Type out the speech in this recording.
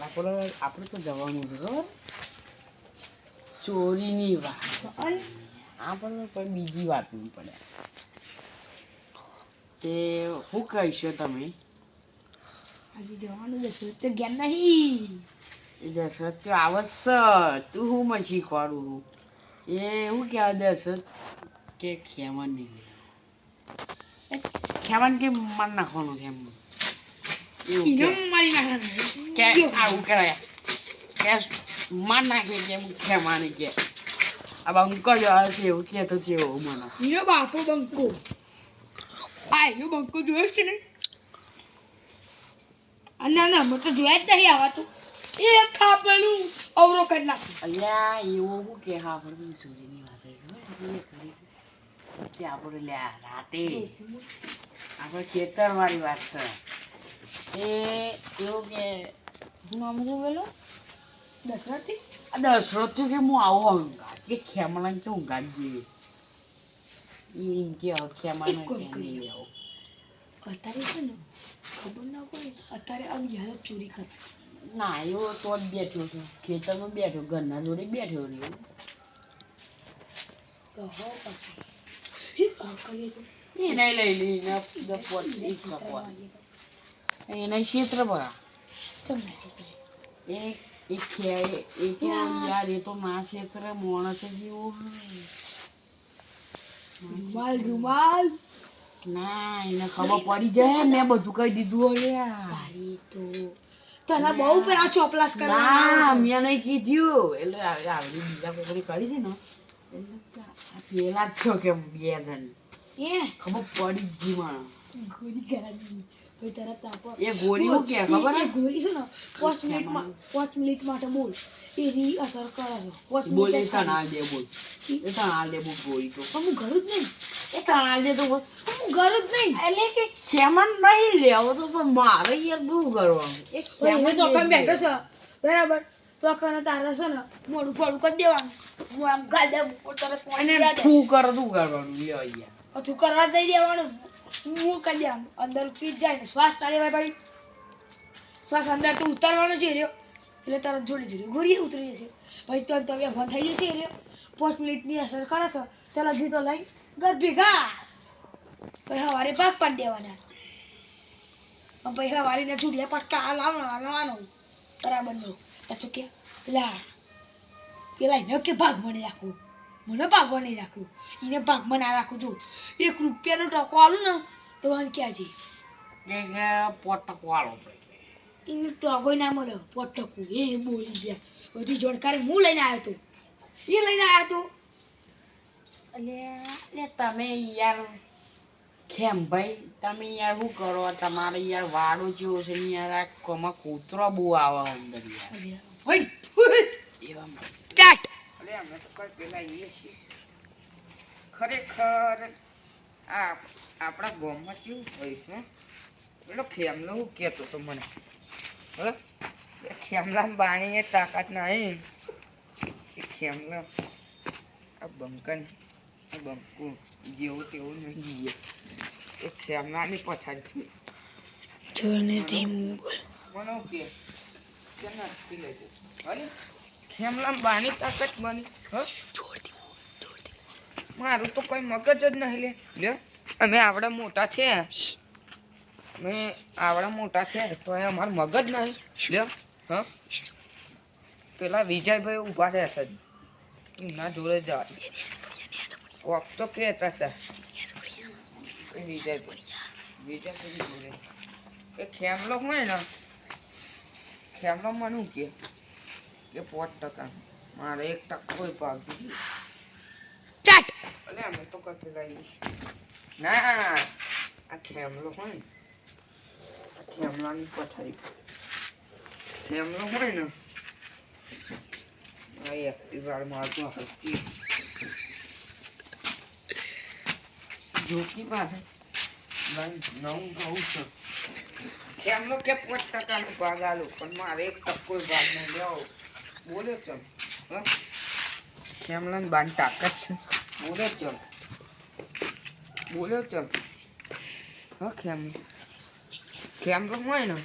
આપણે તો જવાનું છે બરાબર ચોરીની વાત આપણે કોઈ બીજી વાત નહીં પડે તે શું કહીશો તમે આજે જવાનું દશરથ તો જ્ઞાન નહીં એ દશરથ તો આવશ તું હું મને શીખવાડું એ શું કહેવાય દશરથ કે ખેમન નહીં ખેમન કે માર નાખવાનું કેમ કે આવું કરાય કે માર નાખે કેમ ખેમાને કે આ બંકો જ આવે છે એવું કહેતો છે એવું મને હીરો બાપો બંકો આ હીરો બંકો જોયો છે ને ના ના મને તો જોયા જ નહીં આવાતું એ ખાપેલું અવરો કરી નાખું અલ્યા એવું શું કે હા આપણે ચોરીની વાત તે આપણે લ્યા રાતે આપણે ખેતરવાળી વાત છે એ એવું કે શું નામ છે પેલું દશરથથી આ દશરથ કે હું આવો ઊંઘાડ કે ખેમણા કે ઊંઘાડ જઈએ એમ કે ખેમણ કે નહીં આવો અત્યારે છે ને ખબર ના પડે અત્યારે આવી હાલત ચોરી કરે ના એવો તો જ બેઠો હતો ખેતરમાં બેઠો ઘરના જોડે બેઠો રહ્યો તો હો પાછું હે કરીએ તો એને લઈ લઈને એના ક્ષેત્ર ભરા ચમના એ તો યાર એ તો ના ક્ષેત્ર માણસ જેવો રૂમાલ રૂમાલ ના એને ખબર પડી જાય મેં બધું કહી દીધું હોય તારી તો તને બહુ પેલા ચોપલાસ ના કરવા મેં નહીં કીધું એટલે આવડી બીજા કોઈ કરી છે ને એટલે પેલા જ છો કે બે જણ એ ખબર પડી જ ગઈ મને ગોળી કરાવી તો તારા તાપો એ ગોળી હું કે ખબર એ ગોળી છે ને 5 મિનિટ માટે બોલ એની અસર કરે છે 5 બોલ એ મિનિટ તણાલ દે બોલ એ તણાલ દે બોલ ગોળી તો પણ હું ઘર જ નહીં એ તણાલ દે તો બોલ હું ઘર જ નહીં એટલે કે સેમન નહીં લેવો તો પણ મારે યાર બહુ કરવાનું એક સેમન તો કમ બેઠો છે બરાબર તો કને તારે છે ને મોડું ફોડું કરી દેવાનું હું આમ ગાદા ઉપર તરત પાણી અને તું કર તું કરવાનું લ્યો યાર તું કરવા દઈ દેવાનું હું કરી દેવાનું અંદર પીત જાય ને શ્વાસ તાળી ભાઈ શ્વાસ અંદર તો ઉતારવાનો છે રહ્યો એટલે તરત જોડી જોડી ગોળી ઉતરી જશે ભાઈ તો તમે બંધ થઈ જશે એટલે 5 મિનિટની અસર કરે છે ચાલો ગીતો લઈ ગદ ભેગા પછી સવારે પાક પાડી દેવાના પછી સવારે ચૂડિયા પટકા લાવવાનો બરાબર નો તો કે પેલા એને કે ભાગ મને રાખવું મને ભાગવા નહીં રાખવું એને ભાગમાં ના રાખું છું 1 રૂપિયાનો ટકો આલું ને તો મને ક્યાં છે કે પોટક વાળો એને ટકો ના મળે પોટકું એ બોલી ગયા બધી જાણકારી હું લઈને આવ્યો હતો એ લઈને આવ્યો હતો એટલે તમે યાર ખેમ ભાઈ તમે યાર શું કરો તમારે યાર વાડો જેવો છે ને યાર આ કોમાં કૂતરો બહુ આવે અંદર યાર ભાઈ એવા સ્ટાર્ટ અરે અમે તો કઈ પેલા એ છીએ ખરેખર આ આપણા ગામમાં કેવું હોય છે પેલો ખેમલો હું કહેતો હતો મને હવે ખેમલા બાણીએ તાકાત નહીં એ ખેમલા આ બંકન આ બંકુ જેવું તેવું નહીં જઈએ એ ખેમલાની પછાડી જોને ધીમું બોલ મને કે નથી લઈ અરે ખેમલા બાની તાકાત બની હ મારું તો કોઈ મગજ જ નહીં લે અમે આવડા મોટા છે તો એ અમારું મગજ નહીં લે હા પેલા વિજયભાઈ ઊભા રહેશે એમના જોડે જવા કોક તો કહેતા હતા વિજયભાઈ જોડે એ ખેમલો હોય ને ખેમલો મને કે 5% મારે 1% કોઈ ભાગ દીધી સ્ટાર્ટ અલે અમે તો કરતે લાવી ના આ ખેમલો હોય ને આ ખેમલાની પથારી ખેમલો હોય ને આ એક્ટિવાર મારતો હતી જોકી પાસે નવું કહું છું ખેમલો કે 5%નો ભાગ આલો પણ મારે 1% કોઈ ભાગ નહીં લેવો બોલ્યો ચમ હા ખેમલાની બાની તાકાત છે બોલ્યો ચલ હા ખેમલો હોય ને